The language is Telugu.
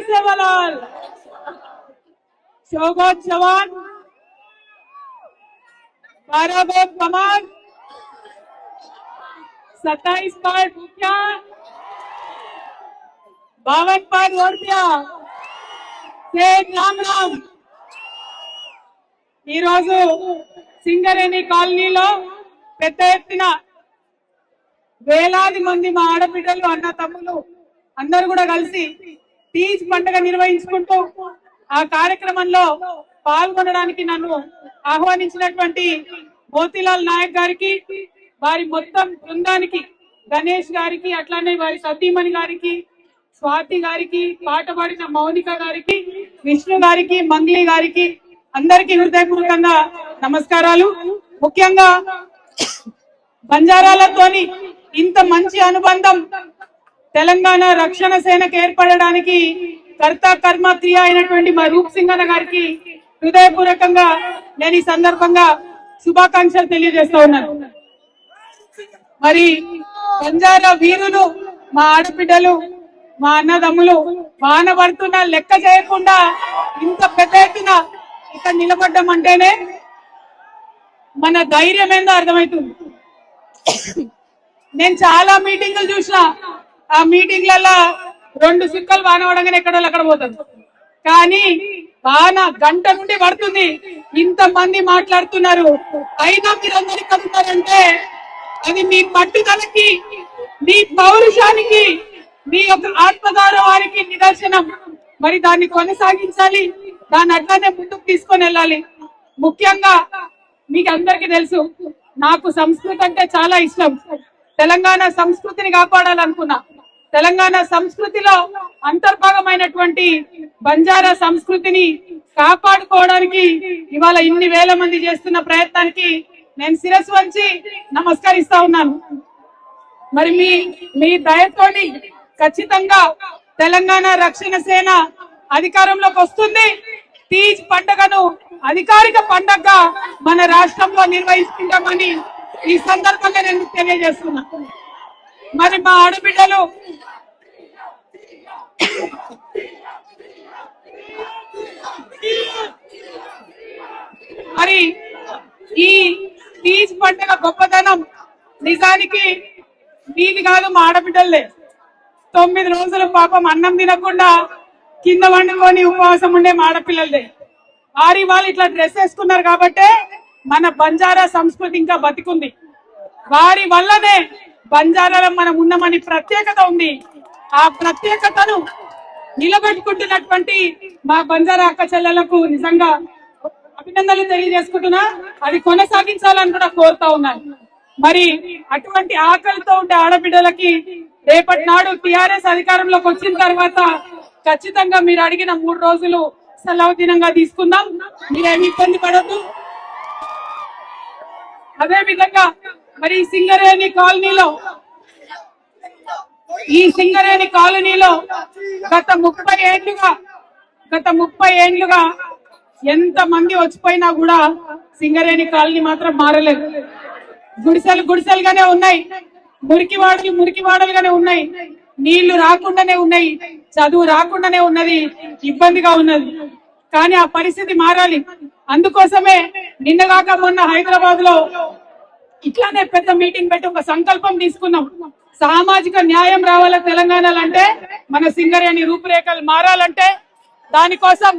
सेवालाल, शौकत जवान, 12 बोर कमान, 27 पार भूखिया, 52 पार ओडिया, राम राम। సింగరేణి కాలనీలో పెద్ద ఎత్తున వేలాది మంది మా ఆడబిడ్డలు అన్న తమ్ములు అందరూ కూడా కలిసి తీజ్ పండుగ నిర్వహించుకుంటూ ఆ కార్యక్రమంలో పాల్గొనడానికి నన్ను ఆహ్వానించినటువంటి మోతీలాల్ నాయక్ గారికి, వారి మొత్తం బృందానికి, గణేష్ గారికి, అట్లానే వారి సతీమణి గారికి, స్వాతి గారికి, పాట పాడిన మౌనిక గారికి, విష్ణు గారికి, మంగ్లీ గారికి అందరికీ హృదయపూర్వకంగా నమస్కారాలు। ముఖ్యంగా బంజారాలతోని ఇంత మంచి అనుబంధం తెలంగాణ రక్షణ సేనకు ఏర్పడడానికి కర్త కర్మ క్రియ అయినటువంటి మా రూప్ సింగ్ అన్న గారికి హృదయపూర్వకంగా నేను ఈ సందర్భంగా శుభాకాంక్షలు తెలియజేస్తా ఉన్నాను। మరి బంజారా వీరులు, మా ఆడబిడ్డలు, మా అన్నదమ్ములు వాన పడుతున్నా లెక్క చేయకుండా ఇంత పెద్ద ఎత్తున ఇక్కడ నిలబడ్డం అంటేనే మన ధైర్యం ఏందో అర్థమవుతుంది। నేను చాలా మీటింగులు చూసిన, ఆ మీటింగ్లలో 2 సుక్కలు వాన పడగానే ఎక్కడో అక్కడ పోతారు, కానీ వాన గంట నుండి పడుతుంది, ఇంతమంది మాట్లాడుతున్నారు, అయినా మీరందరూ ఇక్కడ ఉన్నారంటే అది మీ పట్టుదలకి, మీ పౌరుషానికి, మీ యొక్క ఆత్మగౌరవానికి నిదర్శనం। మరి దాన్ని కొనసాగించాలి, దాన్ని అట్లానే ముందుకు తీసుకొని వెళ్ళాలి। ముఖ్యంగా మీకు అందరికీ తెలుసు, నాకు సంస్కృతి అంటే చాలా ఇష్టం। తెలంగాణ సంస్కృతిని కాపాడాలనుకున్నా, తెలంగాణ సంస్కృతిలో అంతర్భాగమైనటువంటి బంజారా సంస్కృతిని కాపాడుకోవడానికి ఇవాళ ఇన్ని వేల మంది చేస్తున్న ప్రయత్నానికి నేను శిరస్సు వంచి నమస్కరిస్తా ఉన్నాను। మరి మీ దయతోని ఖచ్చితంగా తెలంగాణ రక్షణ సేన అధికారంలోకి వస్తుంది। తీజ్ పండుగను అధికారిక పండుగగా మన రాష్ట్రంలో నిర్వహిస్తుంటామని ఈ సందర్భంగా నేను తెలియజేస్తున్నా। మరి మా ఆడబిడ్డలు మరి ఈ తీజ్ పండుగ గొప్పతనం నిజానికి మీది కాదు, మా ఆడబిడ్డలే। 9 రోజులు పాపం అన్నం తినకుండా కింద వండుకొని ఉపవాసం ఉండే మా ఆడపిల్లలదే। వాళ్ళు ఇట్లా డ్రెస్ వేసుకున్నారు కాబట్టే మన బంజారా సంస్కృతి ఇంకా బతికుంది, వారి వల్లనే బంజారాలో మనం ఉన్నామని ప్రత్యేకత ఉంది। ఆ ప్రత్యేకతను నిలబెట్టుకుంటున్నటువంటి మా బంజారా అక్క చెల్లెలకు నిజంగా అభినందనలు తెలియజేసుకుంటున్నా, అది కొనసాగించాలని కూడా కోరుతా ఉన్నాను। మరి అటువంటి ఆకలితో ఉండే ఆడబిడ్డలకి రేపటి నాడు టిఆర్ఎస్ అధికారంలోకి వచ్చిన తర్వాత ఖచ్చితంగా మీరు అడిగిన 3 రోజులు సెలవు దినంగా తీసుకుందాం, మీరేమి ఇబ్బంది పడద్దు। అదే విధంగా మరి సింగరేణి కాలనీలో గత 30 ఏళ్లుగా ఎంత మంది వచ్చిపోయినా కూడా సింగరేణి కాలనీ మాత్రం మారలేదు। గుడిసెలుగానే ఉన్నాయి, మురికివాడలుగానే ఉన్నాయి, నీళ్లు రాకుండానే ఉన్నాయి, చదువు రాకుండానే ఉన్నది, ఇబ్బందిగా ఉన్నది। కానీ ఆ పరిస్థితి మారాలి, అందుకోసమే నిన్నగాక మొన్న హైదరాబాద్ లో ఇట్లానే పెద్ద మీటింగ్ పెట్టి ఒక సంకల్పం తీసుకున్నాం। సామాజిక న్యాయం రావాల తెలంగాణలో అంటే, మన సింగరేణి రూపురేఖలు మారాలంటే దానికోసం